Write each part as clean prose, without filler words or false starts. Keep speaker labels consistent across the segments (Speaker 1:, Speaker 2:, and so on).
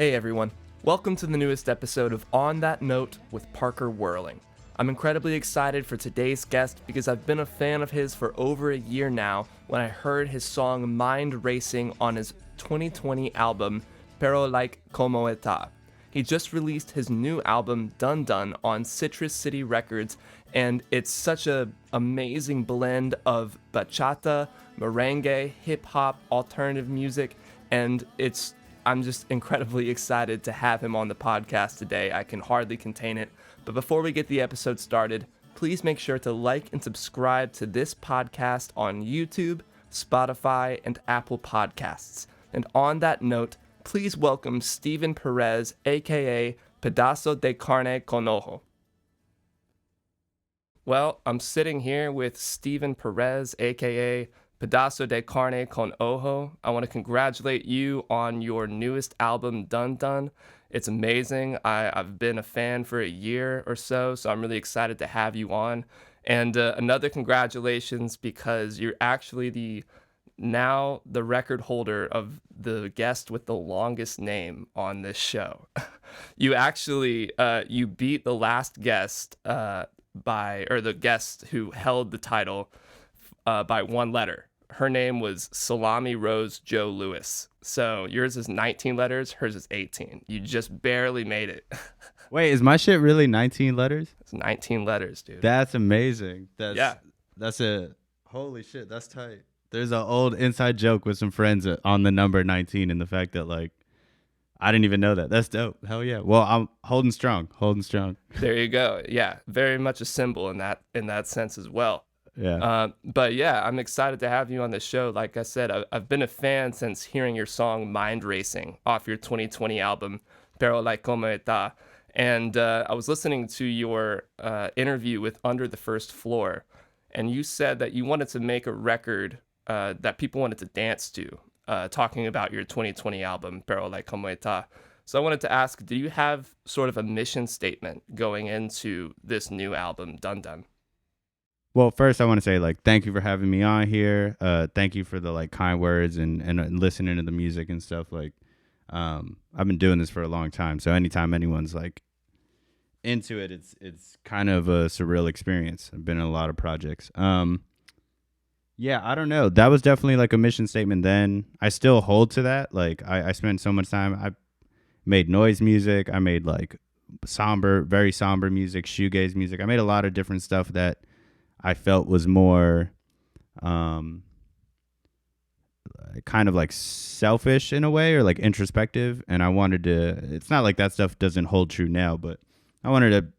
Speaker 1: Hey everyone, welcome to the newest episode of On That Note with Parker Whirling. I'm incredibly excited for today's guest because I've been a fan of his for over a year now when I heard his song Mind Racing on his 2020 album, Pero Like Como Eta. He just released his new album, Dun Dun, on Citrus City Records, and it's such an amazing blend of bachata, merengue, hip-hop, alternative music, and I'm just incredibly excited to have him on the podcast today. I can hardly contain it. But before we get the episode started, please make sure to like and subscribe to this podcast on YouTube, Spotify, and Apple Podcasts. And on that note, please welcome Steven Perez, aka Pedazo De Carne con Ojo. Well, I'm sitting here with Steven Perez, aka Pedazo De Carne con Ojo. I want to congratulate you on your newest album, Dun Dun. It's amazing. I've been a fan for a year or so I'm really excited to have you on. And another congratulations because you're actually the record holder of the guest with the longest name on this show. You actually, you beat the last guest the guest who held the title by one letter. Her name was Salami Rose Joe Lewis. So yours is 19 letters, hers is 18. You just barely made it.
Speaker 2: Wait, is my shit really 19 letters?
Speaker 1: It's 19 letters, dude.
Speaker 2: That's amazing. Holy shit, that's tight. There's an old inside joke with some friends on the number 19 and the fact that, like, I didn't even know that. That's dope. Hell yeah. Well, I'm holding strong.
Speaker 1: There you go. Yeah, very much a symbol in that sense as well.
Speaker 2: Yeah.
Speaker 1: But yeah, I'm excited to have you on the show. Like I said, I've been a fan since hearing your song Mind Racing off your 2020 album, Pero Like Como Eta. And I was listening to your interview with Under the First Floor, and you said that you wanted to make a record that people wanted to dance to, talking about your 2020 album, Pero Like Como Eta. So I wanted to ask, do you have sort of a mission statement going into this new album, Dun Dun?
Speaker 2: Well, first I want to say, like, thank you for having me on here. Thank you for the, like, kind words and listening to the music and stuff. Like, I've been doing this for a long time. So anytime anyone's, like, into it, it's kind of a surreal experience. I've been in a lot of projects. Yeah, I don't know. That was definitely, like, a mission statement then. I still hold to that. Like, I spend so much time. I made noise music. I made, like, very somber music, shoegaze music. I made a lot of different stuff that I felt was more kind of like selfish in a way, or like introspective. And I wanted to, it's not like that stuff doesn't hold true now, but I wanted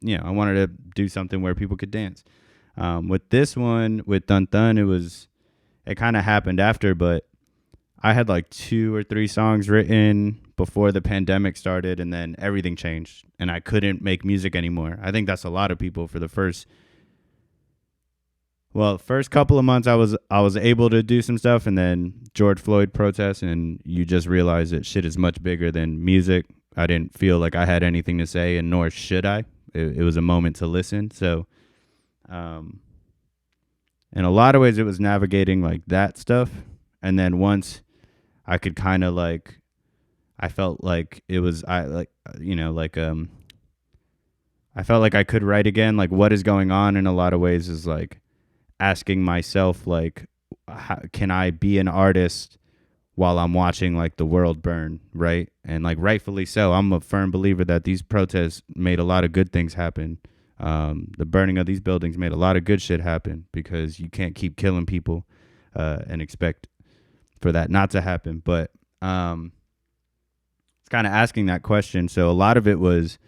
Speaker 2: to do something where people could dance. With this one, with Dun Dun, it kind of happened after, but I had like 2 or 3 songs written before the pandemic started, and then everything changed and I couldn't make music anymore. I think that's a lot of people for the first couple of months I was able to do some stuff, and then George Floyd protests, and you just realize that shit is much bigger than music. I didn't feel like I had anything to say, and nor should I. It was a moment to listen. So, in a lot of ways, it was navigating like that stuff, and then once I could kind of like, I felt like it was I felt like I could write again. Like, what is going on in a lot of ways is like asking myself, like, how can I be an artist while I'm watching like the world burn, right? And like rightfully so. I'm a firm believer that these protests made a lot of good things happen. The burning of these buildings made a lot of good shit happen, because you can't keep killing people and expect for that not to happen. But it's kind of asking that question. So a lot of it was,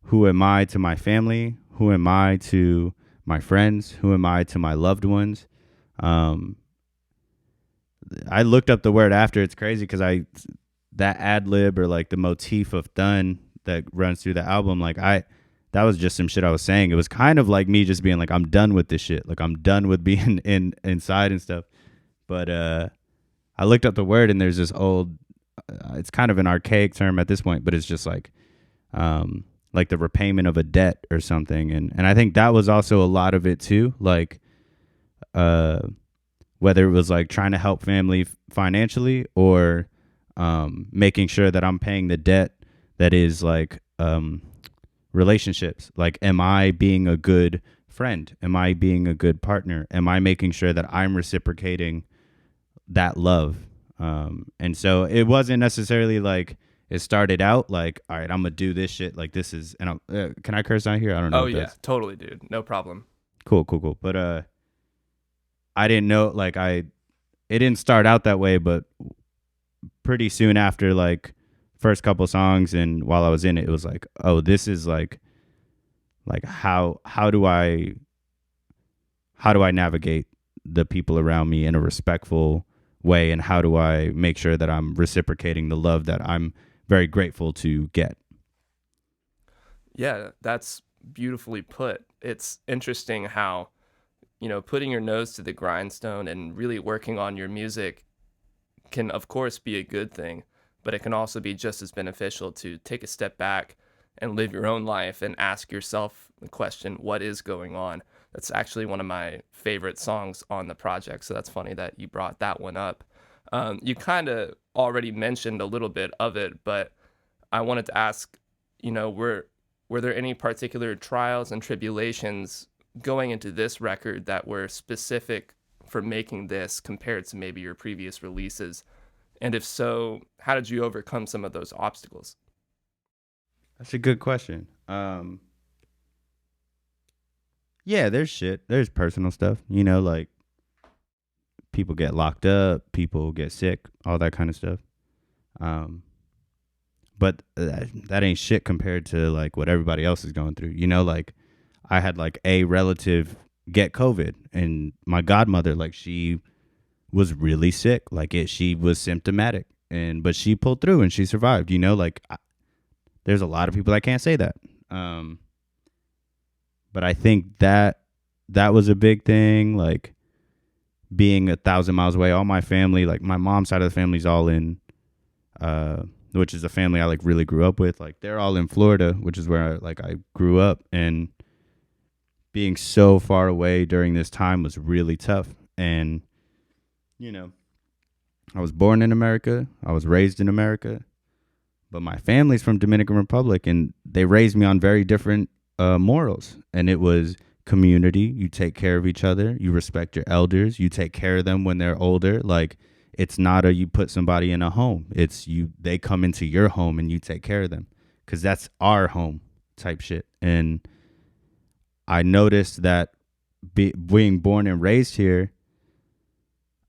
Speaker 2: who am I to my family? Who am I to my friends? Who am I to my loved ones? I looked up the word after. It's crazy because that ad lib, or like the motif of done that runs through the album, like that was just some shit I was saying. It was kind of like me just being like, I'm done with this shit. Like, I'm done with being inside and stuff. But I looked up the word, and there's this old, it's kind of an archaic term at this point, but it's just like the repayment of a debt or something. And I think that was also a lot of it too. Like, whether it was like trying to help family financially, or making sure that I'm paying the debt that is like relationships. Like, am I being a good friend? Am I being a good partner? Am I making sure that I'm reciprocating that love? And so it wasn't necessarily like it started out like, all right, I'm gonna do this shit. Like this is, and can I curse out here? I don't know
Speaker 1: Oh
Speaker 2: if
Speaker 1: yeah,
Speaker 2: that's
Speaker 1: totally, dude. No problem.
Speaker 2: cool. But I didn't know like it didn't start out that way, but pretty soon after like first couple songs and while I was in it, it was like, oh, this is like how do I navigate the people around me in a respectful way, and how do I make sure that I'm reciprocating the love that I'm very grateful to get.
Speaker 1: Yeah, that's beautifully put. It's interesting how, putting your nose to the grindstone and really working on your music can, of course, be a good thing, but it can also be just as beneficial to take a step back and live your own life and ask yourself the question, what is going on? That's actually one of my favorite songs on the project. So that's funny that you brought that one up. You kind of already mentioned a little bit of it, but I wanted to ask, were there any particular trials and tribulations going into this record that were specific for making this compared to maybe your previous releases? And if so, how did you overcome some of those obstacles?
Speaker 2: That's a good question. Yeah, there's shit. There's personal stuff, like people get locked up, people get sick, all that kind of stuff. Um, but that ain't shit compared to like what everybody else is going through. Like I had like a relative get COVID, and my godmother, like she was really sick. Like she was symptomatic, but she pulled through and she survived. Like there's a lot of people that can't say that. But I think that was a big thing. Like being 1,000 miles away, all my family, like my mom's side of the family's all in, which is a family I like really grew up with. Like they're all in Florida, which is where I grew up, and being so far away during this time was really tough. And I was born in America, I was raised in America, but my family's from Dominican Republic, and they raised me on very different morals. And it was community. You take care of each other. You respect your elders. You take care of them when they're older. Like it's not you put somebody in a home. It's they come into your home and you take care of them because that's our home type shit. And I noticed that being born and raised here,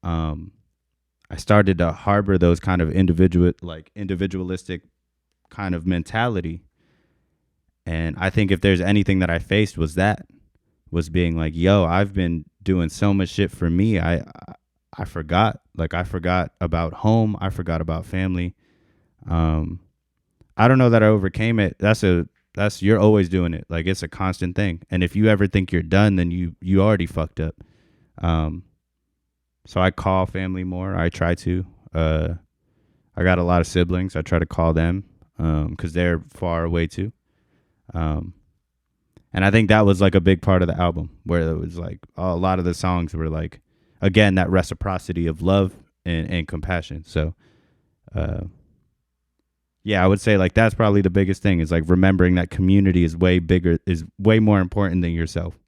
Speaker 2: I started to harbor those kind of individualistic kind of mentality. And I think if there's anything that I faced was being like, yo, I've been doing so much shit for me. I forgot. Like I forgot about home. I forgot about family. I don't know that I overcame it. You're always doing it. Like it's a constant thing. And if you ever think you're done, then you already fucked up. So I call family more. I try to. I got a lot of siblings. I try to call them because they're far away too. And I think that was like a big part of the album, where it was like a lot of the songs were like, again, that reciprocity of love and compassion. So, yeah, I would say like that's probably the biggest thing, is like remembering that community is way more important than yourself.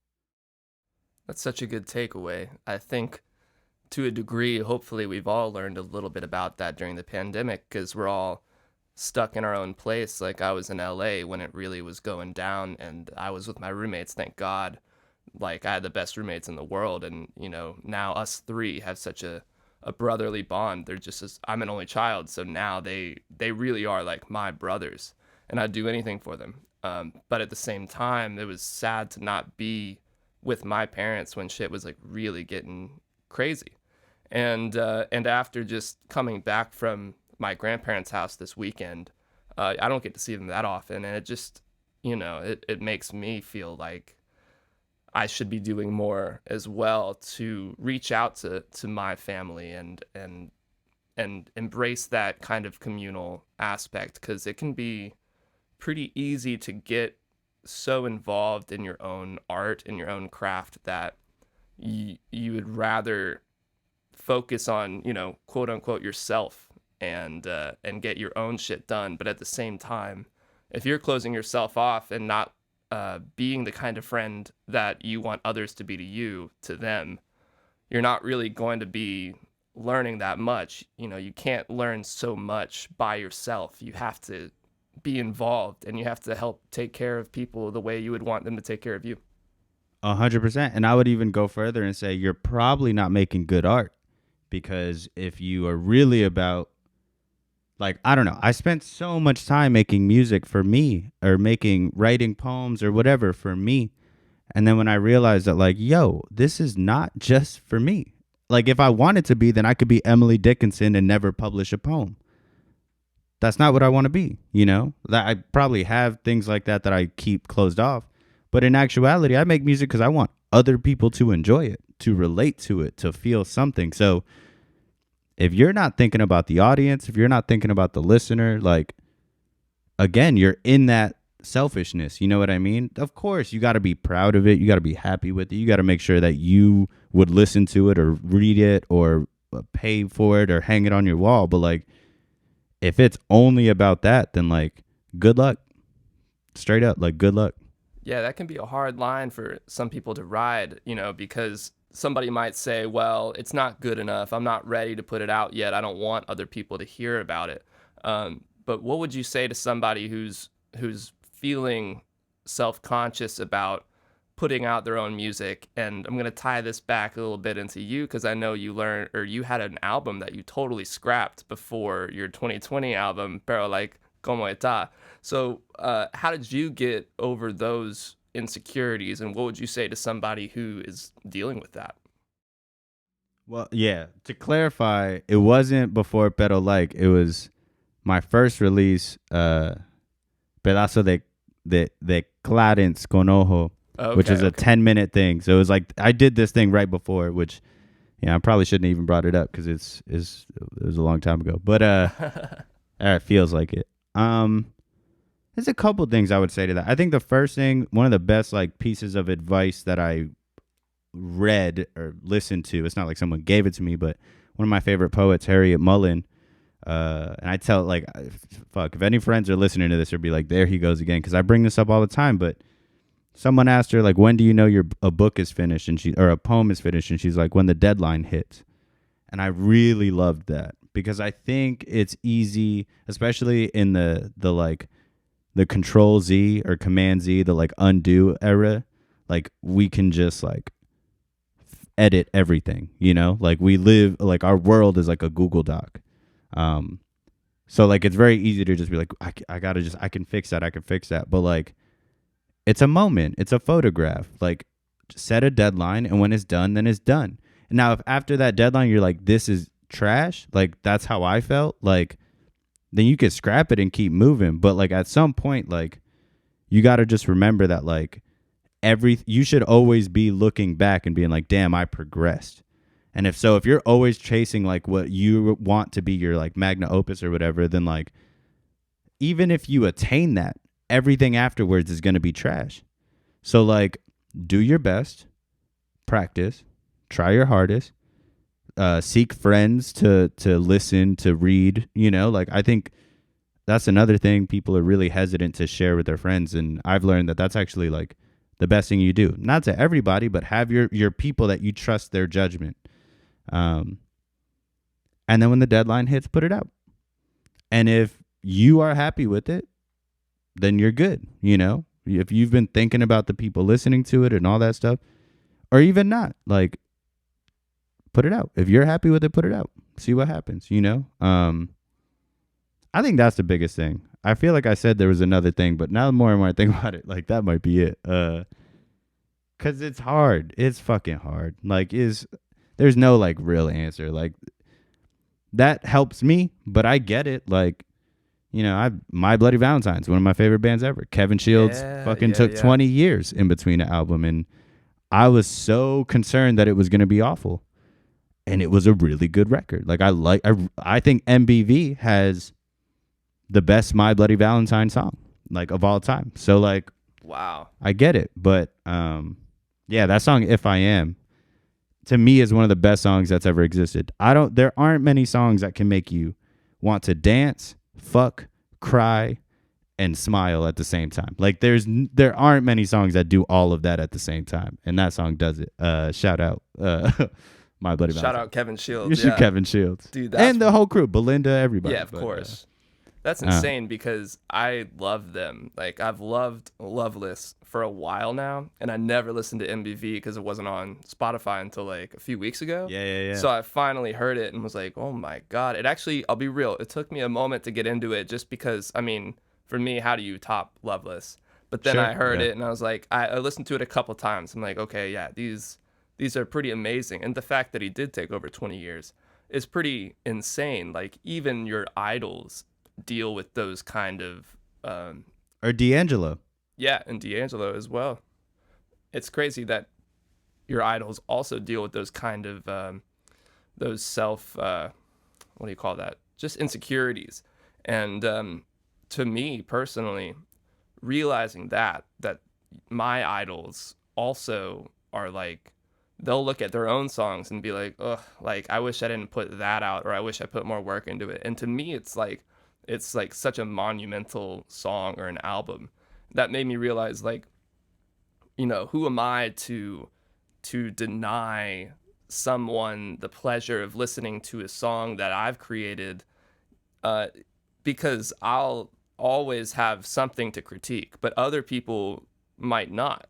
Speaker 1: That's such a good takeaway. I think to a degree, hopefully, we've all learned a little bit about that during the pandemic because we're all stuck in our own place. Like I was in LA when it really was going down, and I was with my roommates, thank God. Like I had the best roommates in the world, and now us three have such a brotherly bond. They're just I'm an only child, so now they really are like my brothers, and I'd do anything for them. But at the same time, it was sad to not be with my parents when shit was like really getting crazy. And after just coming back from my grandparents' house this weekend, I don't get to see them that often, and it just it makes me feel like I should be doing more as well to reach out to my family and embrace that kind of communal aspect, because it can be pretty easy to get so involved in your own art and your own craft that you would rather focus on, quote unquote, yourself and get your own shit done. But at the same time, if you're closing yourself off and not being the kind of friend that you want others to be to you, to them, you're not really going to be learning that much. You know, you can't learn so much by yourself. You have to be involved, and you have to help take care of people the way you would want them to take care of you.
Speaker 2: 100%. And I would even go further and say you're probably not making good art, because if you are really about, like, I don't know, I spent so much time making music for me, or writing poems or whatever for me. And then when I realized that, like, yo, this is not just for me. Like, if I wanted to be, then I could be Emily Dickinson and never publish a poem. That's not what I want to be, you know? That I probably have things like that I keep closed off. But in actuality, I make music because I want other people to enjoy it, to relate to it, to feel something. So if you're not thinking about the audience, if you're not thinking about the listener, like, again, you're in that selfishness. You know what I mean? Of course, you got to be proud of it. You got to be happy with it. You got to make sure that you would listen to it or read it or pay for it or hang it on your wall. But, like, if it's only about that, then, like, good luck. Straight up, like, good luck.
Speaker 1: Yeah, that can be a hard line for some people to ride, you know, because somebody might say, well, it's not good enough. I'm not ready to put it out yet. I don't want other people to hear about it. But what would you say to somebody who's feeling self-conscious about putting out their own music? And I'm going to tie this back a little bit into you, because I know you had an album that you totally scrapped before your 2020 album, Pero Like Como Eta. So how did you get over those insecurities, and what would you say to somebody who is dealing with that?
Speaker 2: Well, yeah, to clarify, it wasn't before Pero Like. It was my first release, Pedazo de Carne con Ojo, which is a 10-minute thing. So it was like I did this thing right before, which, I probably shouldn't have even brought it up because it was a long time ago. But it feels like it. There's a couple things I would say to that. I think the first thing, one of the best, like, pieces of advice that I read or listened to, it's not like someone gave it to me, but one of my favorite poets, Harriet Mullen, and I tell, like, fuck, if any friends are listening to this, they'll be like, there he goes again, because I bring this up all the time. But someone asked her, like, when do you know a book is finished, or a poem is finished? And she's like, when the deadline hits. And I really loved that, because I think it's easy, especially in the like the Control Z or Command Z, the, like, undo era. Like, we can just, like, edit everything, you know? Like, we live, like, our world is like a Google Doc. So, like, it's very easy to just be like, I can fix that. But, like, it's a moment. It's a photograph. Like, set a deadline, and when it's done, then it's done. And now, if after that deadline, you're like, this is trash, like, that's how I felt, like, then you could scrap it and keep moving. But, like, at some point, like, you got to just remember that, like, you should always be looking back and being like, damn, I progressed. And if you're always chasing, like, what you want to be your, like, magna opus or whatever, then, like, even if you attain that, everything afterwards is going to be trash. So, like, do your best, practice, try your hardest, seek friends to listen, to read, you know? Like, I think that's another thing people are really hesitant to share with their friends. And I've learned that that's actually, like, the best thing you do. Not to everybody, but have your people that you trust their judgment. And then when the deadline hits, put it out. And if you are happy with it, then you're good. You know, if you've been thinking about the people listening to it and all that stuff, or even not, like, put it out. If you're happy with it, put it out. See what happens, you know? I think that's the biggest thing. I feel like I said there was another thing, but now the more and more I think about it, like, that might be it. 'Cause it's hard. It's fucking hard. Like, there's no, like, real answer. Like, that helps me, but I get it. Like, you know, My Bloody Valentine's, one of my favorite bands ever. Kevin Shields took 20 years in between an album, and I was so concerned that it was going to be awful. And it was a really good record. Like, I think MBV has the best My Bloody Valentine song, like, of all time. So, like,
Speaker 1: wow,
Speaker 2: I get it. But yeah, that song, If I Am, to me is one of the best songs that's ever existed. There aren't many songs that can make you want to dance, fuck, cry, and smile at the same time. Like there aren't many songs that do all of that at the same time, and that song does it. Shout out, My Bloody Valentine.
Speaker 1: Shout out Kevin Shields.
Speaker 2: Yeah. Kevin Shields,
Speaker 1: dude,
Speaker 2: and the whole crew, Belinda, everybody.
Speaker 1: Yeah, of course. That's insane because I love them. Like I've loved Loveless for a while now, and I never listened to MBV because it wasn't on Spotify until like a few weeks ago.
Speaker 2: Yeah.
Speaker 1: So I finally heard it and was like, oh my God. It actually, I'll be real, it took me a moment to get into it just because, I mean, for me, how do you top Loveless? But then I heard it and I was like, I listened to it a couple times. I'm like, okay, yeah, these are pretty amazing. And the fact that he did take over 20 years is pretty insane. Like even your idols deal with those kind of
Speaker 2: or D'Angelo.
Speaker 1: Yeah, and D'Angelo as well. It's crazy that your idols also deal with those kind of those self what do you call that, just insecurities. And to me personally, realizing that my idols also are like, they'll look at their own songs and be like, ugh, like I wish I didn't put that out, or I wish I put more work into it. And to me it's like such a monumental song or an album that made me realize, like, you know, who am I to deny someone the pleasure of listening to a song that I've created, because I'll always have something to critique, but other people might not.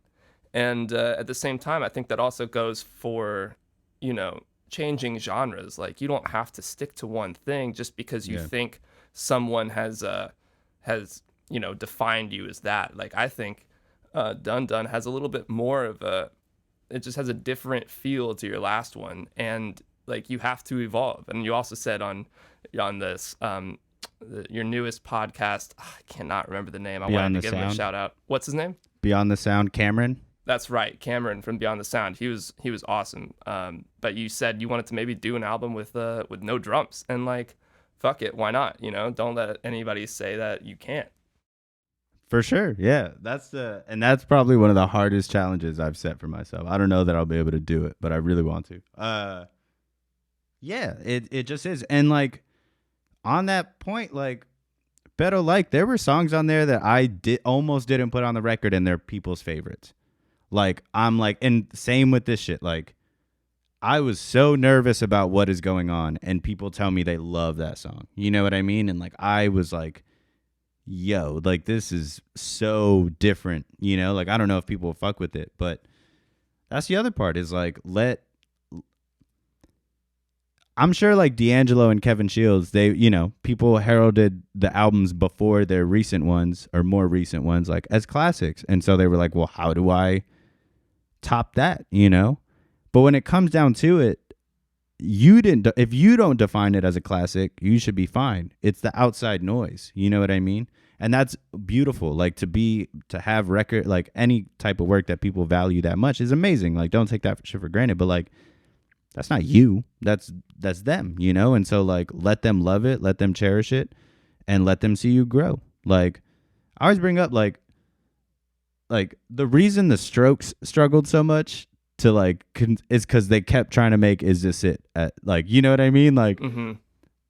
Speaker 1: And at the same time, I think that also goes for, you know, changing genres. Like you don't have to stick to one thing just because you think someone has you know, defined you as that. Like I think Dun Dun has a little bit more of it just has a different feel to your last one, and like you have to evolve. And you also said on this your newest podcast, I cannot remember the name. I wanted to give him a shout out. What's his name?
Speaker 2: Beyond the Sound, Cameron.
Speaker 1: That's right, Cameron from Beyond the Sound. He was awesome. But you said you wanted to maybe do an album with no drums, and like, fuck it, why not? You know, don't let anybody say that you can't.
Speaker 2: For sure, yeah. And that's probably one of the hardest challenges I've set for myself. I don't know that I'll be able to do it, but I really want to. Yeah, it just is. And like on that point, like Beto, like there were songs on there that I almost didn't put on the record, and they're people's favorites. Like I'm like, and same with this shit. Like I was so nervous about what is going on, and people tell me they love that song. You know what I mean? And like I was like, yo, like this is so different, you know? Like I don't know if people will fuck with it, but that's the other part is like I'm sure like D'Angelo and Kevin Shields, they, you know, people heralded the albums before their recent ones or more recent ones like as classics. And so they were like, well, how do I top that, you know? But when it comes down to it, if you don't define it as a classic, you should be fine. It's the outside noise, you know what I mean? And that's beautiful. Like to have record, like any type of work that people value that much is amazing. Like don't take that shit for granted, but like that's not you. That's them, you know? And so like let them love it, let them cherish it, and let them see you grow. Like I always bring up like the reason the Strokes struggled so much to like is because they kept trying to make Is This It at, like, you know what I mean? Like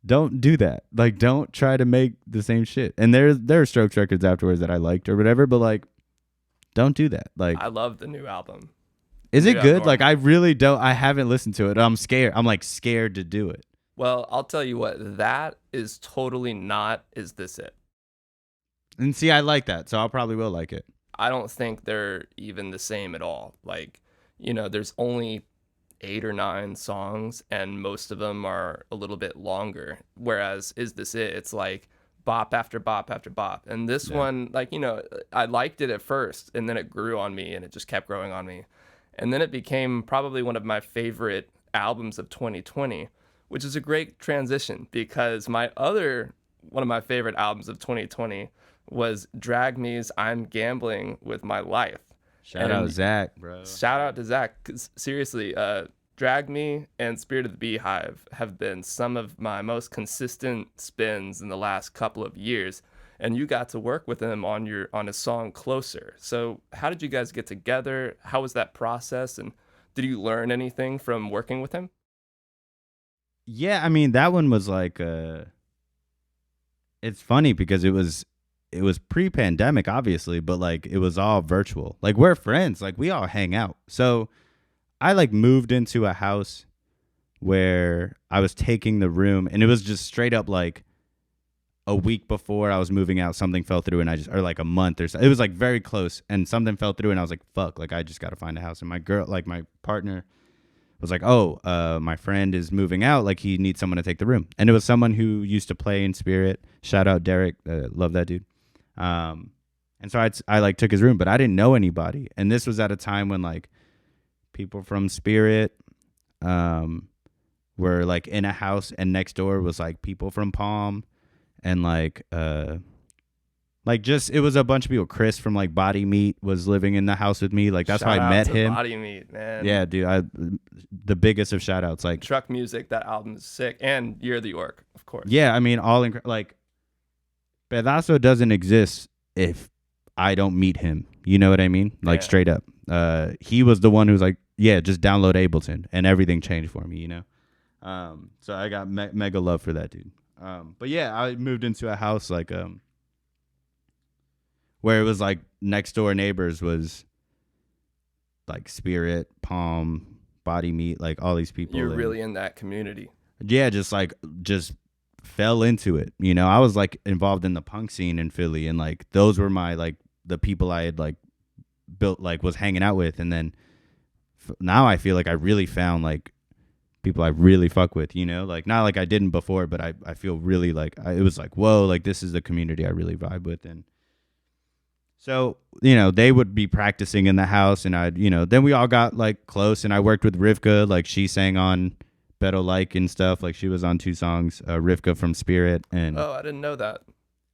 Speaker 2: don't do that. Like don't try to make the same shit. And there are Strokes records afterwards that I liked or whatever, but like don't do that. Like
Speaker 1: I love the new album.
Speaker 2: Is it good? Like I really don't. I haven't listened to it. I'm scared. I'm like scared to do it.
Speaker 1: Well, I'll tell you what, that is totally not Is This It.
Speaker 2: And see, I like that, so I probably will like it.
Speaker 1: I don't think they're even the same at all. Like, you know, there's only 8 or 9 songs, and most of them are a little bit longer. Whereas Is This It? It's like bop after bop after bop. And this one, like, you know, I liked it at first, and then it grew on me, and it just kept growing on me. And then it became probably one of my favorite albums of 2020, which is a great transition because one of my favorite albums of 2020 was Drag Me's I'm Gambling With My Life.
Speaker 2: Shout out Zach, bro.
Speaker 1: Shout out to Zach. 'Cause seriously, Drag Me and Spirit of the Beehive have been some of my most consistent spins in the last couple of years. And you got to work with him on a song Closer. So how did you guys get together? How was that process? And did you learn anything from working with him?
Speaker 2: Yeah, I mean, that one was like it's funny because it was pre-pandemic obviously, but like it was all virtual. Like we're friends, like we all hang out. So I like moved into a house where I was taking the room, and it was just straight up like a week before I was moving out, something fell through, and or like a month or so. It was like very close, and something fell through, and I was like, fuck, like I just got to find a house. And my partner was like, oh, my friend is moving out, like he needs someone to take the room. And it was someone who used to play in Spirit. Shout out Derek, love that dude. And so I like took his room, but I didn't know anybody. And this was at a time when like people from Spirit, were like in a house, and next door was like people from Palm, and like just it was a bunch of people. Chris from like Body Meat was living in the house with me. Like that's
Speaker 1: Shout
Speaker 2: how I
Speaker 1: out
Speaker 2: met
Speaker 1: to
Speaker 2: him.
Speaker 1: Body Meat, man.
Speaker 2: Yeah, dude. The biggest of shout outs. Like
Speaker 1: Truck Music, that album is sick. And You're the York, of course.
Speaker 2: yeah, I mean like Pedazo doesn't exist if I don't meet him. You know what I mean? Like
Speaker 1: Yeah.
Speaker 2: straight up. He was the one who was like, yeah, just download Ableton, and everything changed for me. You know. So I got mega love for that dude. But yeah, I moved into a house like where it was like next door neighbors was like Spirit, Palm, Body Meat, like all these people.
Speaker 1: You're really in that community.
Speaker 2: Yeah, just fell into it. You know, I was like involved in the punk scene in Philly, and like those were my like the people I had like built, like was hanging out with, and then now I feel like I really found like people I really fuck with, you know, like not like I didn't before, but I feel really like it was like, whoa, like this is the community I really vibe with. And so, you know, they would be practicing in the house, and I'd, you know, then we all got like close, and I worked with Rivka, like she sang on Beto Like and stuff, like she was on 2 songs, Rivka from Spirit. And
Speaker 1: Oh, I didn't know that.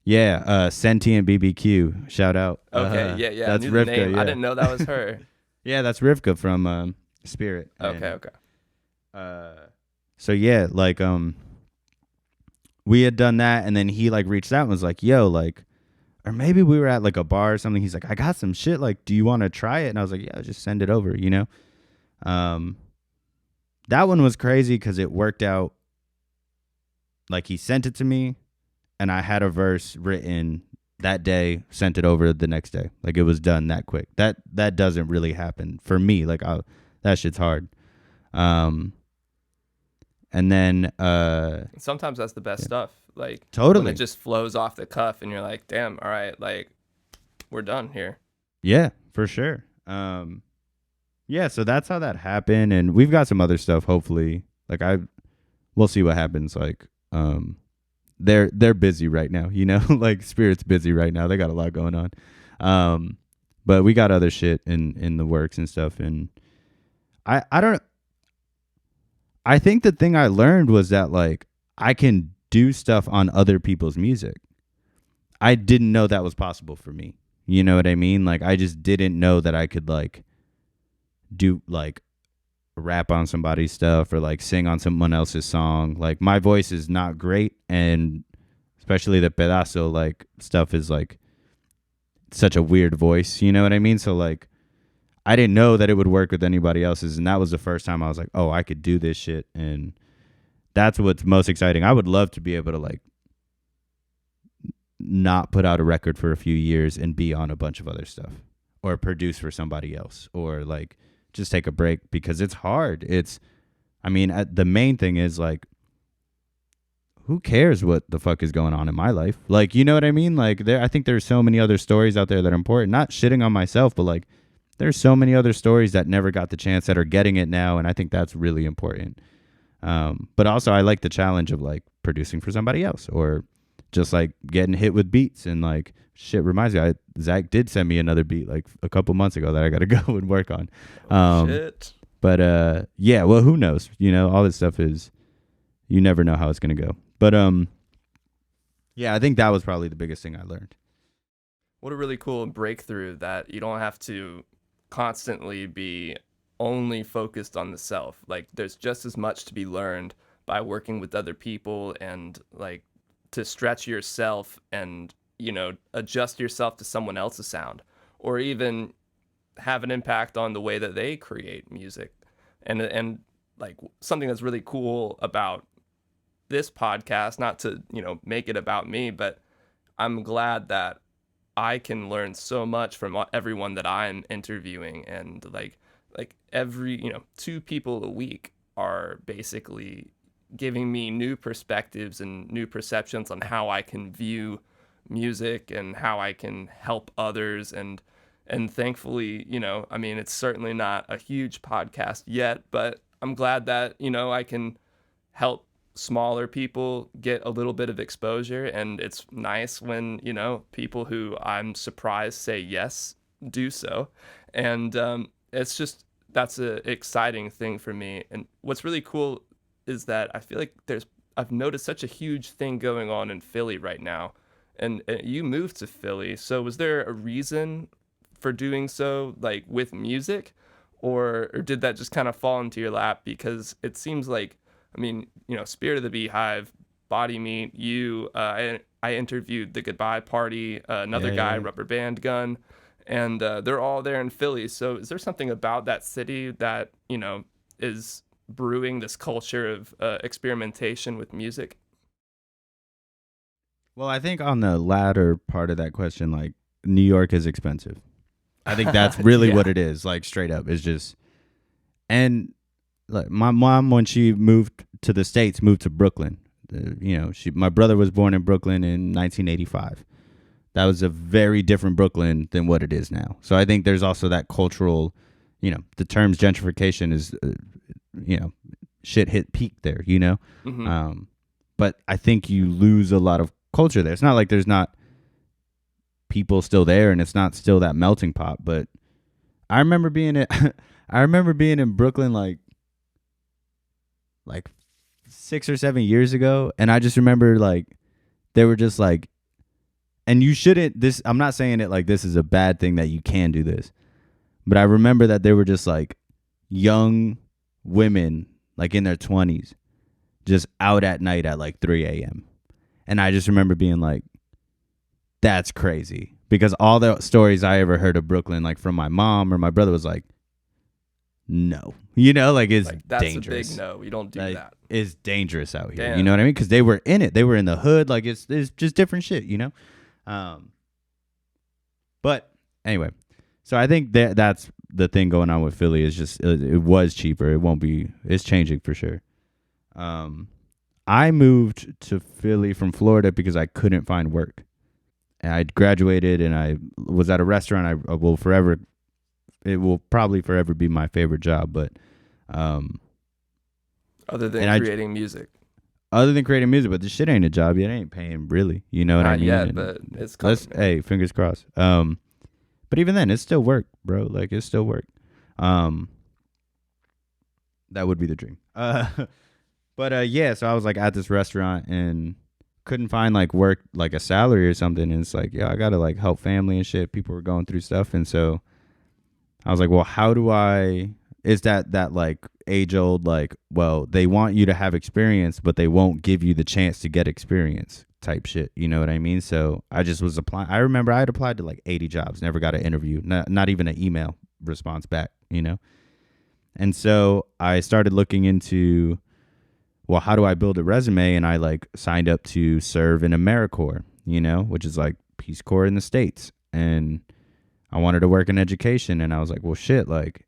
Speaker 2: yeah, Sentient BBQ, shout out.
Speaker 1: Okay, yeah.
Speaker 2: That's
Speaker 1: I knew the
Speaker 2: Rivka,
Speaker 1: name.
Speaker 2: yeah.
Speaker 1: I didn't know that was her.
Speaker 2: Yeah, that's Rivka from Spirit.
Speaker 1: Okay.
Speaker 2: So yeah, like we had done that, and then he like reached out and was like, yo, like, or maybe we were at like a bar or something. He's like, I got some shit, like, do you want to try it? And I was like, yeah, just send it over, you know. That one was crazy because it worked out. Like he sent it to me, and I had a verse written that day, sent it over the next day. Like it was done that quick. That doesn't really happen for me. Like that shit's hard. And then
Speaker 1: Sometimes that's the best stuff. Like
Speaker 2: totally,
Speaker 1: when it just flows off the cuff, and you're like, damn, all right, like we're done here.
Speaker 2: yeah, for sure. Yeah, so that's how that happened, and we've got some other stuff. Hopefully, like we'll see what happens. Like, they're busy right now, you know. Like Spirit's busy right now. They got a lot going on. But we got other shit in the works and stuff, and I don't. I think the thing I learned was that like I can do stuff on other people's music. I didn't know that was possible for me. You know what I mean? Like I just didn't know that I could like do like rap on somebody's stuff or like sing on someone else's song. Like my voice is not great, and especially the pedazo like stuff is like such a weird voice. You know what I mean? So like I didn't know that it would work with anybody else's, and that was the first time I was like, oh, I could do this shit. And that's what's most exciting. I would love to be able to like not put out a record for a few years and be on a bunch of other stuff or produce for somebody else or like just take a break, because it's hard. The main thing is like, who cares what the fuck is going on in my life? Like, you know what I mean? Like I think there's so many other stories out there that are important, not shitting on myself, but like, there's so many other stories that never got the chance that are getting it now, and I think that's really important. But also, I like the challenge of like producing for somebody else or just like getting hit with beats and like shit. Reminds me, Zach did send me another beat like a couple months ago that I got to go and work on.
Speaker 1: Shit.
Speaker 2: But yeah, well, who knows? You know, all this stuff is, you never know how it's gonna go. But yeah, I think that was probably the biggest thing I learned.
Speaker 1: What a really cool breakthrough that you don't have to constantly be only focused on the self. Like there's just as much to be learned by working with other people and like to stretch yourself and, you know, adjust yourself to someone else's sound or even have an impact on the way that they create music. And like something that's really cool about this podcast, not to, make it about me, but I'm glad that I can learn so much from everyone that I'm interviewing, and like every, two people a week are basically giving me new perspectives and new perceptions on how I can view music and how I can help others. And thankfully, I mean, it's certainly not a huge podcast yet, but I'm glad that, I can help smaller people get a little bit of exposure. And it's nice when, people who I'm surprised say yes do so. And it's just, that's a exciting thing for me. And what's really cool is that I feel like I've noticed such a huge thing going on in Philly right now. And you moved to Philly. So was there a reason for doing so, like with music? Or did that just kind of fall into your lap? Because it seems like, I mean, Spirit of the Beehive, Body Meat, I interviewed The Goodbye Party, another
Speaker 2: Yeah,
Speaker 1: guy,
Speaker 2: yeah.
Speaker 1: Rubber Band Gun, and they're all there in Philly. So is there something about that city that, is brewing this culture of experimentation with music?
Speaker 2: Well, I think on the latter part of that question, like New York is expensive. I think that's really what
Speaker 1: Yeah.
Speaker 2: it is. Like straight up, is just and like my mom when she moved to the States, moved to Brooklyn. My brother was born in Brooklyn in 1985. That was a very different Brooklyn than what it is now. So I think there's also that cultural, the terms gentrification is, you know, shit hit peak there,
Speaker 1: Hmm.
Speaker 2: but I think you lose a lot of culture there. It's not like there's not people still there and it's not still that melting pot, but I remember being in, I remember being in Brooklyn like 6 or 7 years ago, and I just remember like they were just like, and you shouldn't. This I'm not saying it like this is a bad thing that you can do this, but I remember that they were just like young women like in their 20s just out at night at like 3 a.m. And I just remember being like, that's crazy. Because all the stories I ever heard of Brooklyn, like from my mom or my brother, was like, no. Like it's
Speaker 1: Like that's a big
Speaker 2: dangerous.
Speaker 1: no. We don't do
Speaker 2: Like
Speaker 1: that.
Speaker 2: it's dangerous out here. You know
Speaker 1: Damn.
Speaker 2: what I mean? Because they were in it. They were in the hood. Like it's just different shit. Um, but anyway, so I think that's the thing going on with Philly is just it was cheaper. It won't be. It's changing for sure. Um, I moved to Philly from Florida because I couldn't find work. And I graduated and I was at a restaurant. I will forever. It will probably forever be my favorite job. But um,
Speaker 1: Other than
Speaker 2: and I
Speaker 1: creating music.
Speaker 2: other than creating music, but this shit ain't a job yet. It ain't paying really. You know what I
Speaker 1: Not
Speaker 2: mean?
Speaker 1: yet,
Speaker 2: And
Speaker 1: but it's
Speaker 2: let's
Speaker 1: coming, man.
Speaker 2: hey, fingers crossed. But even then, it's still work, bro. Like it's still work. Um, that would be the dream. But yeah, so I was like at this restaurant and couldn't find like work, like a salary or something. And it's like, yeah, I gotta like help family and shit. People were going through stuff, and so I was like, well, how do I? Is that like age old like, well, they want you to have experience, but they won't give you the chance to get experience type shit. You know what I mean? So I just was applying. I remember I had applied to like 80 jobs, never got an interview, not even an email response back. And so I started looking into, well, how do I build a resume? And I like signed up to serve in AmeriCorps, which is like Peace Corps in the States. And I wanted to work in education. And I was like, well, shit, like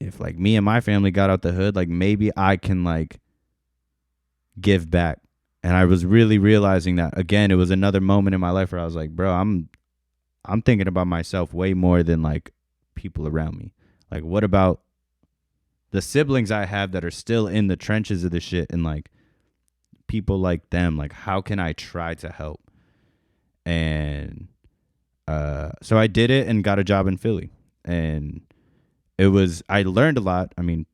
Speaker 2: if like me and my family got out the hood, like maybe I can like give back. And I was really realizing that again, it was another moment in my life where I was like, bro, I'm thinking about myself way more than like people around me. Like, what about the siblings I have that are still in the trenches of the shit and like people like them? Like, how can I try to help? And so I did it and got a job in Philly. And I learned a lot. I mean,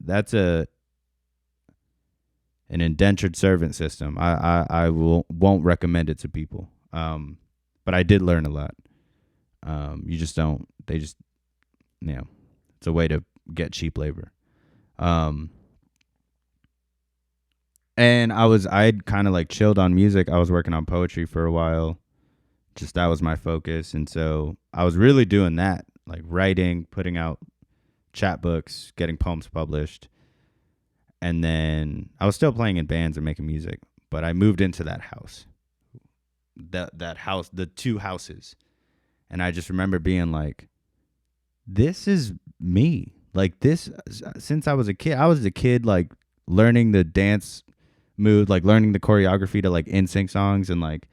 Speaker 2: that's an indentured servant system. I won't recommend it to people. But I did learn a lot. You just don't. They just, it's a way to get cheap labor. Um, and I'd kind of like chilled on music. I was working on poetry for a while. Just that was my focus, and so I was really doing that, like writing, putting out chapbooks, getting poems published. And then I was still playing in bands and making music, but I moved into that house. That house, the two houses. And I just remember being like, this is me. Like this, since I was a kid, like learning the dance mood, like learning the choreography to like NSYNC songs, and like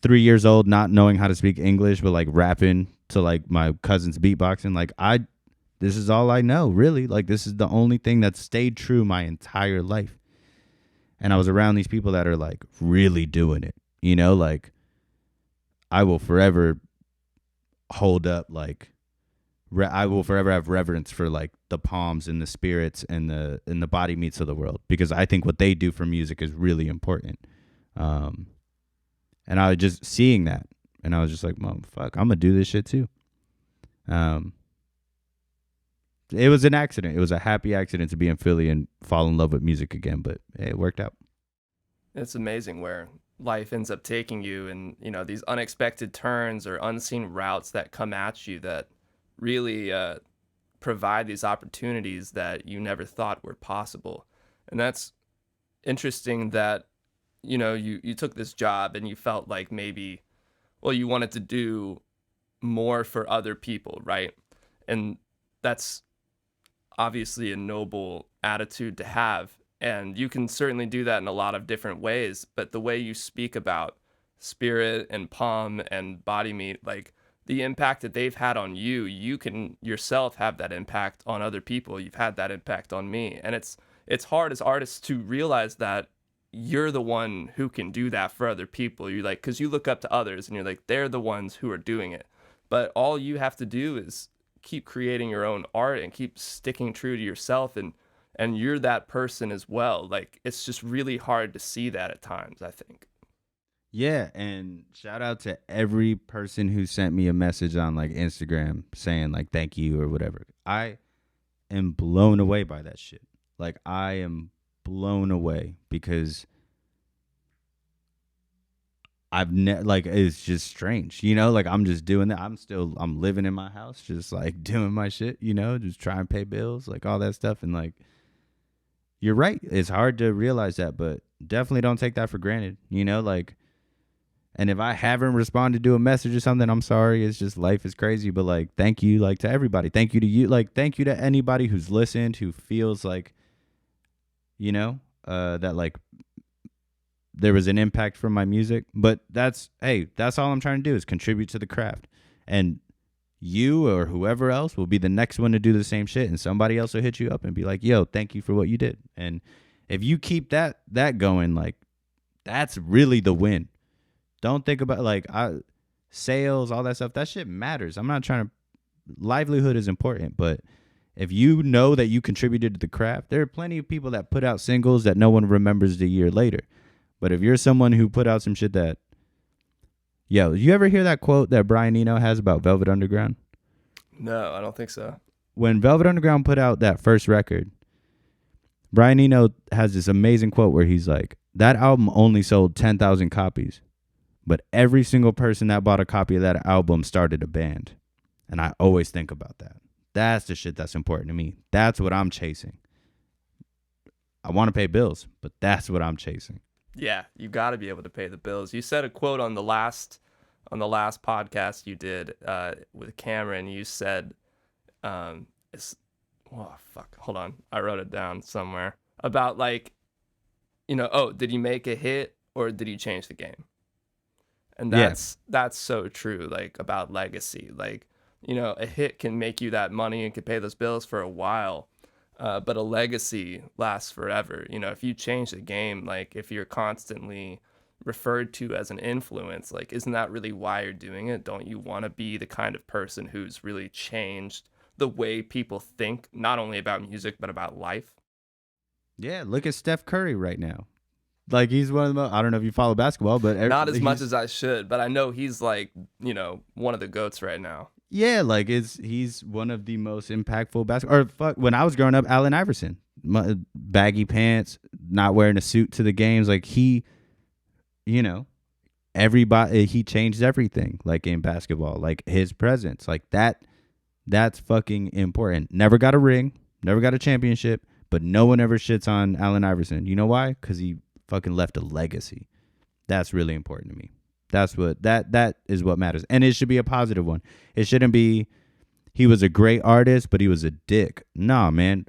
Speaker 2: 3 years old, not knowing how to speak English, but like rapping to like my cousin's beatboxing. Like this is all I know, really. Like this is the only thing that stayed true my entire life. And I was around these people that are like really doing it, like I will forever hold up, like I will forever have reverence for like the Palms and the Spirits and the Body Meats of the world, because I think what they do for music is really important. And I was just seeing that, and I was just like, "Mom, fuck, I'm gonna do this shit too." It was an accident. It was a happy accident to be in Philly and fall in love with music again, but hey, it worked out.
Speaker 1: It's amazing where life ends up taking you, and these unexpected turns or unseen routes that come at you that really provide these opportunities that you never thought were possible. And that's interesting that you took this job and you felt like maybe, well, you wanted to do more for other people, right? And that's obviously a noble attitude to have, and you can certainly do that in a lot of different ways. But the way you speak about Spirit and Palm and Body Meat, like the impact that they've had on you, you can yourself have that impact on other people. You've had that impact on me, and it's hard as artists to realize that you're the one who can do that for other people. You're like, because you look up to others and you're like, they're the ones who are doing it. But all you have to do is keep creating your own art and keep sticking true to yourself, and you're that person as well. Like, it's just really hard to see that at times, I think.
Speaker 2: Yeah, and shout out to every person who sent me a message on like Instagram saying like thank you or whatever. I am blown away by that shit. Like I am blown away, because like it's just strange, like I'm just doing that. I'm living in my house, just like doing my shit, just trying to pay bills, like all that stuff. And like, you're right, it's hard to realize that, but definitely don't take that for granted, like. And if I haven't responded to a message or something, I'm sorry. It's just life is crazy. But like, thank you, like to everybody. Thank you to you. Like, thank you to anybody who's listened, who feels like, that like there was an impact from my music. But that's all I'm trying to do is contribute to the craft. And you or whoever else will be the next one to do the same shit. And somebody else will hit you up and be like, yo, thank you for what you did. And if you keep that going, like, that's really the win. Don't think about like sales, all that stuff. That shit matters. I'm not trying to. Livelihood is important, but if you know that you contributed to the craft, there are plenty of people that put out singles that no one remembers a year later. But if you're someone who put out some shit that, you ever hear that quote that Brian Eno has about Velvet Underground?
Speaker 1: No, I don't think so.
Speaker 2: When Velvet Underground put out that first record, Brian Eno has this amazing quote where he's like, that album only sold 10,000 copies. But every single person that bought a copy of that album started a band. And I always think about that. That's the shit that's important to me. That's what I'm chasing. I want to pay bills, but that's what I'm chasing.
Speaker 1: Yeah, you got to be able to pay the bills. You said a quote on the last podcast you did with Cameron. You said, hold on, I wrote it down somewhere about like, did you make a hit or did you change the game? And that's so true, like about legacy. Like, a hit can make you that money and can pay those bills for a while. But a legacy lasts forever. If you change the game, like if you're constantly referred to as an influence, like, isn't that really why you're doing it? Don't you want to be the kind of person who's really changed the way people think, not only about music, but about life?
Speaker 2: Yeah, look at Steph Curry right now. Like, he's one of the most, I don't know if you follow basketball, but
Speaker 1: not as much as I should, but I know he's like, one of the GOATs right now.
Speaker 2: Yeah, like he's one of the most impactful basketball. When I was growing up, Allen Iverson, baggy pants, not wearing a suit to the games. Like he changed everything. Like in basketball, like his presence, like that. That's fucking important. Never got a ring, never got a championship, But no one ever shits on Allen Iverson. You know why? Because he fucking left a legacy. That's really important to me. That is what matters. And it should be a positive one. It shouldn't be he was a great artist, but he was a dick. Nah, man.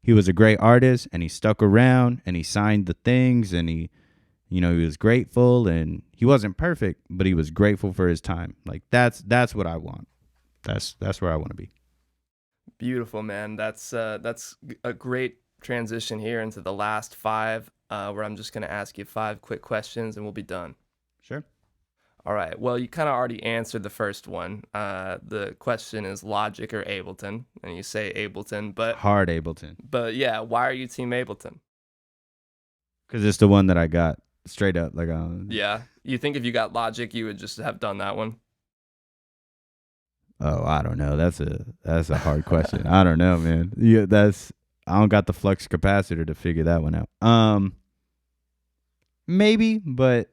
Speaker 2: He was a great artist and he stuck around and he signed the things and he was grateful and he wasn't perfect, but he was grateful for his time. Like that's what I want. That's where I want to be.
Speaker 1: Beautiful, man. That's a great transition here into the last 5, where I'm just gonna ask you 5 quick questions and we'll be done.
Speaker 2: Sure.
Speaker 1: All right. Well, you kind of already answered the first one. The question is Logic or Ableton, and you say Ableton, but
Speaker 2: Hard Ableton.
Speaker 1: But yeah, why are you Team Ableton?
Speaker 2: Because it's the one that I got straight up.
Speaker 1: Yeah. You think if you got Logic, you would just have done that one?
Speaker 2: Oh, I don't know. That's a hard question. I don't know, man. Yeah, I don't got the flux capacitor to figure that one out. Maybe, but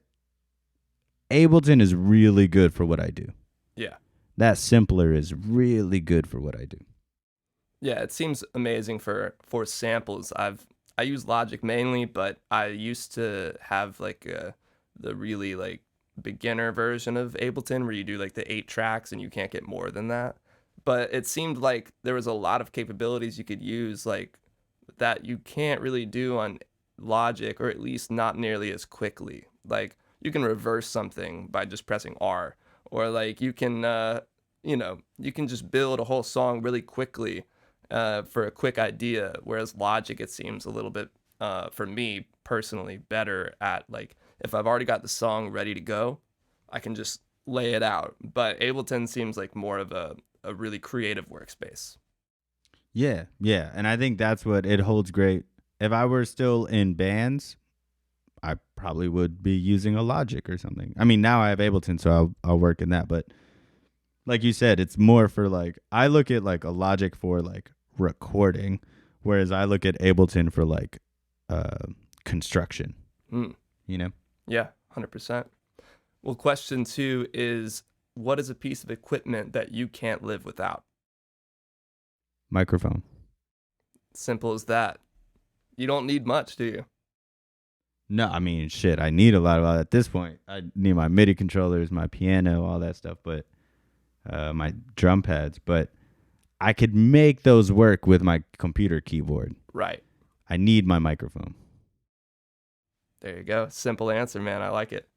Speaker 2: Ableton is really good for what I do.
Speaker 1: Yeah.
Speaker 2: That simpler is really good for what I do.
Speaker 1: Yeah, it seems amazing for samples. I use Logic mainly, but I used to have the really beginner version of Ableton where you do the 8 tracks and you can't get more than that. But it seemed like there was a lot of capabilities you could use that you can't really do on Logic, or at least not nearly as quickly. You can reverse something by just pressing R, or you can you can just build a whole song really quickly for a quick idea, whereas Logic, it seems a little bit for me personally better at if I've already got the song ready to go, I can just lay it out. But Ableton seems like more of a really creative workspace.
Speaker 2: Yeah, and I think that's what it holds great. If I were still in bands, I probably would be using a Logic or something. I mean, now I have Ableton, so I'll work in that. But like you said, it's more for I look at a Logic for recording, whereas I look at Ableton for construction. You know?
Speaker 1: Yeah, 100%. Well, question 2 is, what is a piece of equipment that you can't live without?
Speaker 2: Microphone.
Speaker 1: Simple as that. You don't need much, do you?
Speaker 2: No, I mean, shit, I need a lot at this point. I need my MIDI controllers, my piano, all that stuff, but my drum pads. But I could make those work with my computer keyboard.
Speaker 1: Right.
Speaker 2: I need my microphone.
Speaker 1: There you go. Simple answer, man. I like it.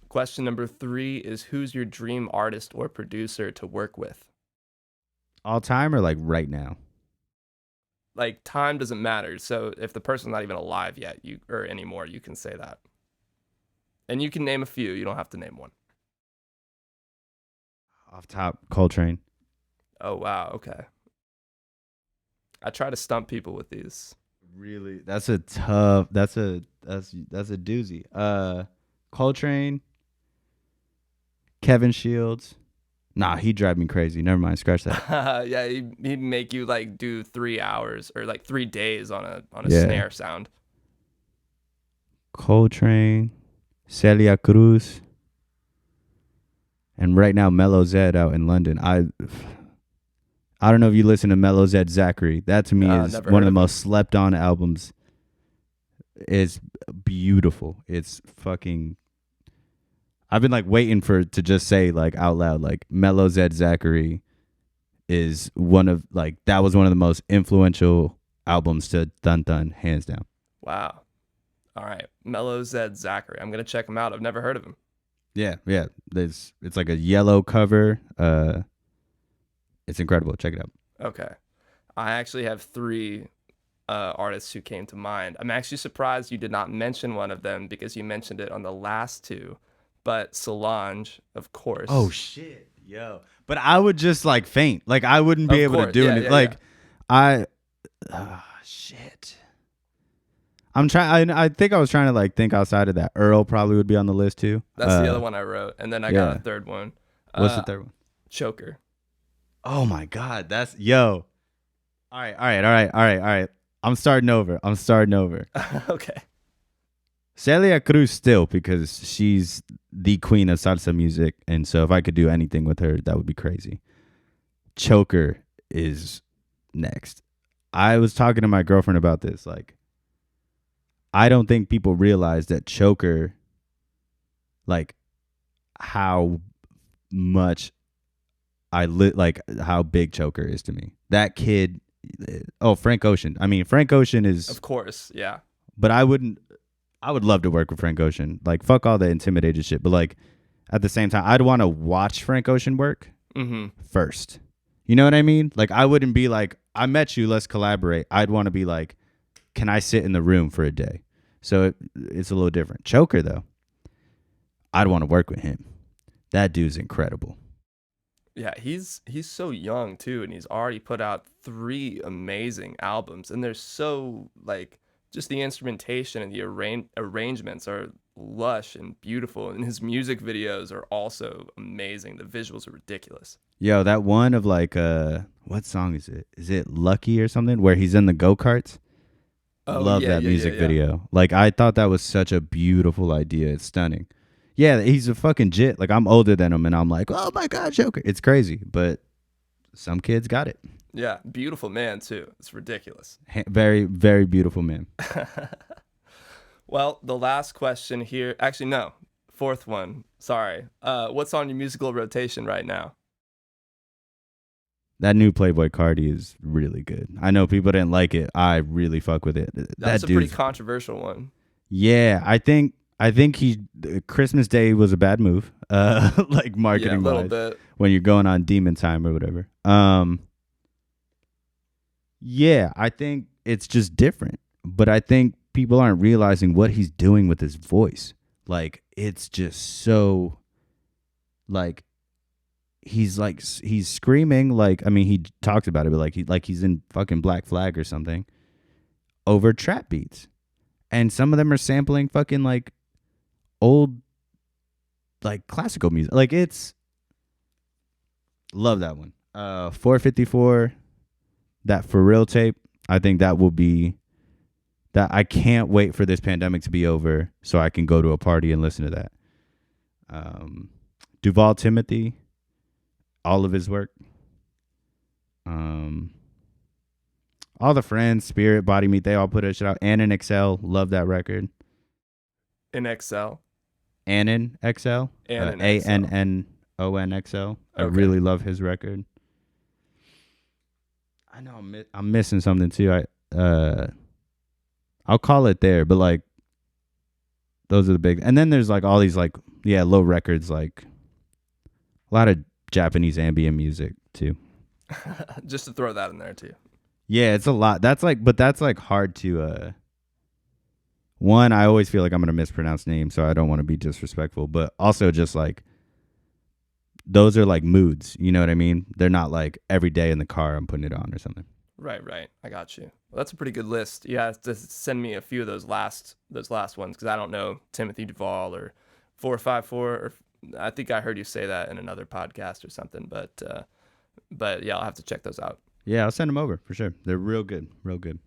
Speaker 1: Question number 3 is, who's your dream artist or producer to work with?
Speaker 2: All time or right now?
Speaker 1: Time doesn't matter. So if the person's not even alive yet, or anymore, you can say that. And you can name a few. You don't have to name one.
Speaker 2: Off top, Coltrane.
Speaker 1: Oh, wow. Okay. I try to stump people with these.
Speaker 2: Really? That's a doozy. Coltrane, Kevin Shields. Nah, he'd drive me crazy. Never mind, scratch that.
Speaker 1: Yeah, he'd make you do 3 hours or 3 days on a snare sound.
Speaker 2: Coltrane, Celia Cruz, and right now Mellow Zed out in London. I don't know if you listen to Mellow Zed Zachary. That to me is one of the most slept on albums. It's beautiful. It's fucking. I've been waiting to just say out loud Mellow Zed Zachary is that was one of the most influential albums to Dun Dun, hands down.
Speaker 1: Wow. All right, Mellow Zed Zachary. I'm gonna check him out. I've never heard of him.
Speaker 2: Yeah. It's a yellow cover. It's incredible. Check it out.
Speaker 1: Okay, I actually have 3 artists who came to mind. I'm actually surprised you did not mention one of them because you mentioned it on the last 2. But Solange, of course.
Speaker 2: Oh shit, yo! But I would just faint. I wouldn't be able to do it. Shit. I'm trying. I think I was trying to think outside of that. Earl probably would be on the list too.
Speaker 1: That's the other one I wrote, and then I got a third one.
Speaker 2: What's the third one?
Speaker 1: Choker.
Speaker 2: Oh my god, that's yo. All right. I'm starting over.
Speaker 1: Okay.
Speaker 2: Celia Cruz still, because she's the queen of salsa music, and so if I could do anything with her, that would be crazy. Choker is next. I was talking to my girlfriend about this. Like, I don't think people realize that Choker, like, how much like how big Choker is to me. That kid, oh, Frank Ocean. I mean, Frank Ocean is,
Speaker 1: Of course, yeah.
Speaker 2: but I would love to work with Frank Ocean. Like, fuck all the intimidated shit. But like, at the same time, I'd want to watch Frank Ocean work first. You know what I mean? Like, I wouldn't be like, I met you, let's collaborate. I'd want to be like, can I sit in the room for a day? So it's a little different. Choker, though, I'd want to work with him. That dude's incredible.
Speaker 1: Yeah, he's so young too, and he's already put out 3 amazing albums, and they're so like just the instrumentation and the arrangements are lush and beautiful, and his music videos are also amazing. The visuals are ridiculous.
Speaker 2: Yo, that one of like what song is it? Is it Lucky or something? Where he's in the go-karts?
Speaker 1: Oh
Speaker 2: Love
Speaker 1: yeah,
Speaker 2: that
Speaker 1: yeah,
Speaker 2: music
Speaker 1: yeah, yeah.
Speaker 2: video. Like, I thought that was such a beautiful idea. It's stunning. Yeah, he's a fucking jit. Like, I'm older than him and I'm like, oh my God, Joker. It's crazy. But some kids got it.
Speaker 1: Yeah, beautiful man too. It's ridiculous.
Speaker 2: Very, very beautiful man.
Speaker 1: Well, the last question here. Actually, no. 4th one. Sorry. What's on your musical rotation right now?
Speaker 2: That new Playboy Cardi is really good. I know people didn't like it. I really fuck with it.
Speaker 1: That's a pretty controversial one.
Speaker 2: Yeah, I think Christmas Day was a bad move. Like, marketing
Speaker 1: Yeah, a little
Speaker 2: wise,
Speaker 1: bit.
Speaker 2: when you're going on demon time or whatever. Yeah, I think it's just different. But I think people aren't realizing what he's doing with his voice. Like, it's just so, like, he's screaming, like, I mean, he talks about it, but like he's in fucking Black Flag or something, over trap beats. And some of them are sampling fucking like old, like, classical music. Like, it's, love that one. 454, that For Real tape. I think that will be that. I can't wait for this pandemic to be over so I can go to a party and listen to that. Duval Timothy, all of his work. All the Friends, Spirit, Body Meat, they all put a shit out. Annan XL, love that record.
Speaker 1: In Excel.
Speaker 2: Annan XL,
Speaker 1: Annan
Speaker 2: ANNONXL. I
Speaker 1: Okay.
Speaker 2: really love his record. I know I'm missing something too. I'll call it there, but like, those are the big. And then there's like all these like, yeah, low records, like a lot of Japanese ambient music too.
Speaker 1: Just to throw that in there too.
Speaker 2: Yeah, it's a lot. That's like hard to one, I always feel like I'm gonna mispronounce names, so I don't want to be disrespectful. But also, just like, those are like moods. You know what I mean? They're not like every day in the car I'm putting it on or something.
Speaker 1: Right. I got you. Well, that's a pretty good list. Yeah, just send me a few of those last ones because I don't know Timothy Duvall or 454. Or I think I heard you say that in another podcast or something. But yeah, I'll have to check those out.
Speaker 2: Yeah, I'll send them over for sure. They're real good, real good.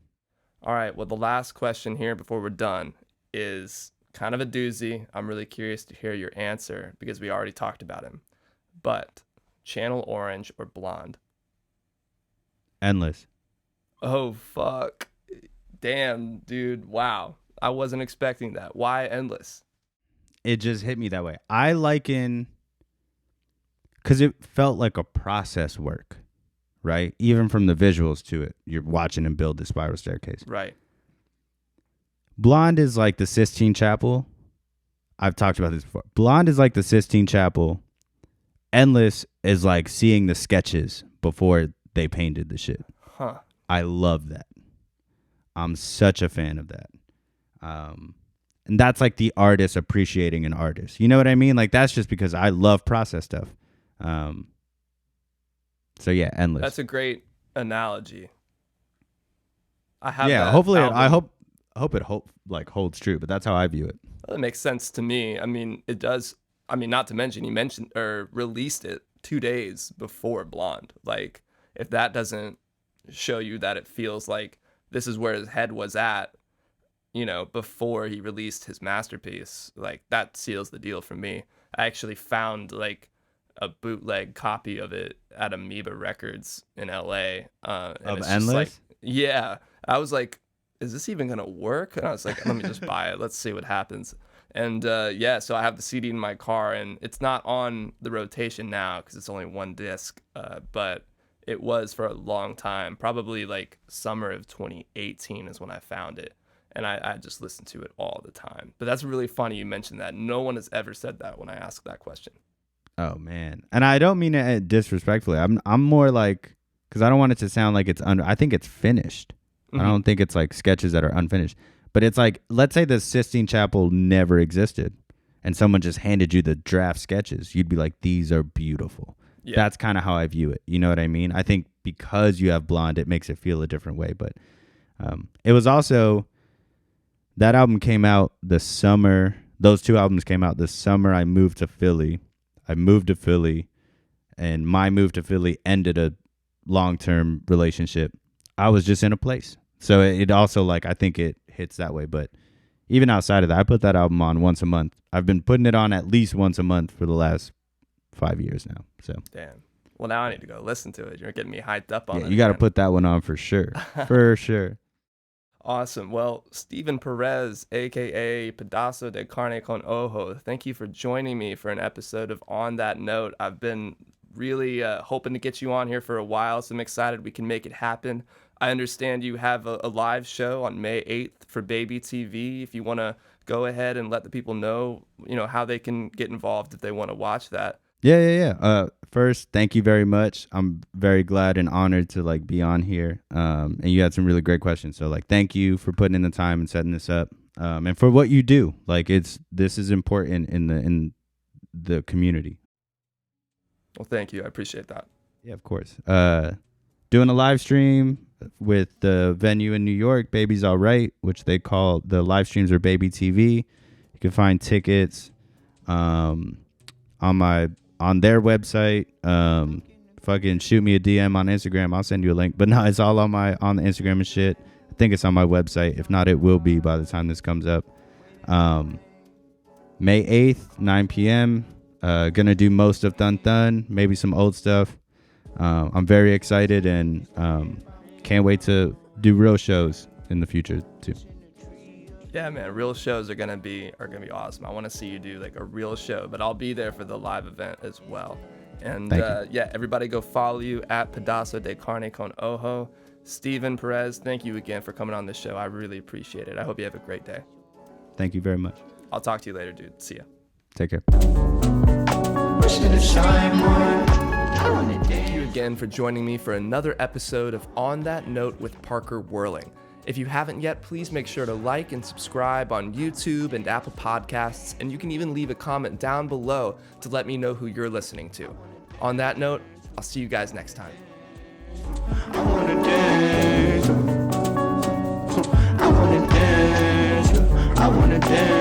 Speaker 1: All right. Well, the last question here before we're done is kind of a doozy. I'm really curious to hear your answer because we already talked about him. But Channel Orange or Blonde?
Speaker 2: Endless.
Speaker 1: Oh, fuck. Damn, dude. Wow. I wasn't expecting that. Why Endless?
Speaker 2: It just hit me that way. I liken, because it felt like a process work, right? Even from the visuals to it, you're watching him build the spiral staircase.
Speaker 1: Right.
Speaker 2: Blonde is like the Sistine Chapel. I've talked about this before. Blonde is like the Sistine Chapel. Endless is like seeing the sketches before they painted the shit.
Speaker 1: Huh.
Speaker 2: I love that. I'm such a fan of that. And that's like the artist appreciating an artist. You know what I mean? Like, that's just because I love process stuff. So yeah, Endless.
Speaker 1: That's a great analogy. I have
Speaker 2: Yeah,
Speaker 1: that
Speaker 2: hopefully
Speaker 1: album.
Speaker 2: I hope it holds true, but that's how I view it.
Speaker 1: That makes sense to me. I mean, it does. I mean, not to mention he mentioned or released it 2 days before Blonde. Like, if that doesn't show you that it feels like this is where his head was at, you know, before he released his masterpiece, like, that seals the deal for me. I actually found like a bootleg copy of it at Amoeba Records in LA. And
Speaker 2: Of
Speaker 1: it's
Speaker 2: Endless?
Speaker 1: just like, Yeah, I was like, is this even gonna work? And I was like, let me just buy it. Let's see what happens. And yeah, so I have the CD in my car, and it's not on the rotation now because it's only one disc. But it was for a long time, probably like summer of 2018 is when I found it, and I just listened to it all the time. But that's really funny you mentioned that. No one has ever said that when I asked that question.
Speaker 2: Oh man, and I don't mean it disrespectfully. I'm more like, because I don't want it to sound like it's I think it's finished. I don't think it's like sketches that are unfinished. But it's like, let's say the Sistine Chapel never existed and someone just handed you the draft sketches. You'd be like, these are beautiful. Yeah. That's kind of how I view it. You know what I mean? I think because you have Blonde, it makes it feel a different way. But it was also, that album came out the summer. Those two albums came out the summer I moved to Philly. I moved to Philly, and my move to Philly ended a long-term relationship. I was just in a place. So it also, like, I think it hits that way. But even outside of that, I put that album on once a month. I've been putting it on at least once a month for the last 5 years now. So
Speaker 1: damn. Well, now I need to go listen to it. You're getting me hyped up on it.
Speaker 2: You got to put that one on for sure. For sure.
Speaker 1: Awesome. Well, Steven Perez, a.k.a. Pedazo De Carne con Ojo, thank you for joining me for an episode of On That Note. I've been really hoping to get you on here for a while, so I'm excited we can make it happen. I understand you have a live show on May 8th for Baby TV. If you want to go ahead and let the people know, how they can get involved if they want to watch that.
Speaker 2: Yeah. First, thank you very much. I'm very glad and honored to like be on here. And you had some really great questions. So like, thank you for putting in the time and setting this up. And for what you do. Like this is important in the community.
Speaker 1: Well, thank you. I appreciate that.
Speaker 2: Yeah, of course. Doing a live stream with the venue in New York, Baby's All Right, which they call the live streams are Baby TV. You can find tickets on their website. Fucking shoot me a DM on Instagram. I'll send you a link. But no, it's all on the Instagram and shit. I think it's on my website. If not, it will be by the time this comes up. May 8th, 9 p.m. Gonna do most of Thun Thun, maybe some old stuff. I'm very excited and can't wait to do real shows in the future too.
Speaker 1: Yeah, man, real shows are gonna be awesome. I want to see you do like a real show, but I'll be there for the live event as well. And yeah, everybody go follow you at Pedazo De Carne con Ojo. Steven Perez, thank you again for coming on the show. I really appreciate it. I hope you have a great day.
Speaker 2: Thank you very much.
Speaker 1: I'll talk to you later, dude. See ya.
Speaker 2: Take care.
Speaker 1: Thank you again for joining me for another episode of On That Note with Parker Whirling. If you haven't yet, please make sure to like and subscribe on YouTube and Apple Podcasts, and you can even leave a comment down below to let me know who you're listening to. On that note, I'll see you guys next time. I wanna dance. I wanna dance. I wanna dance.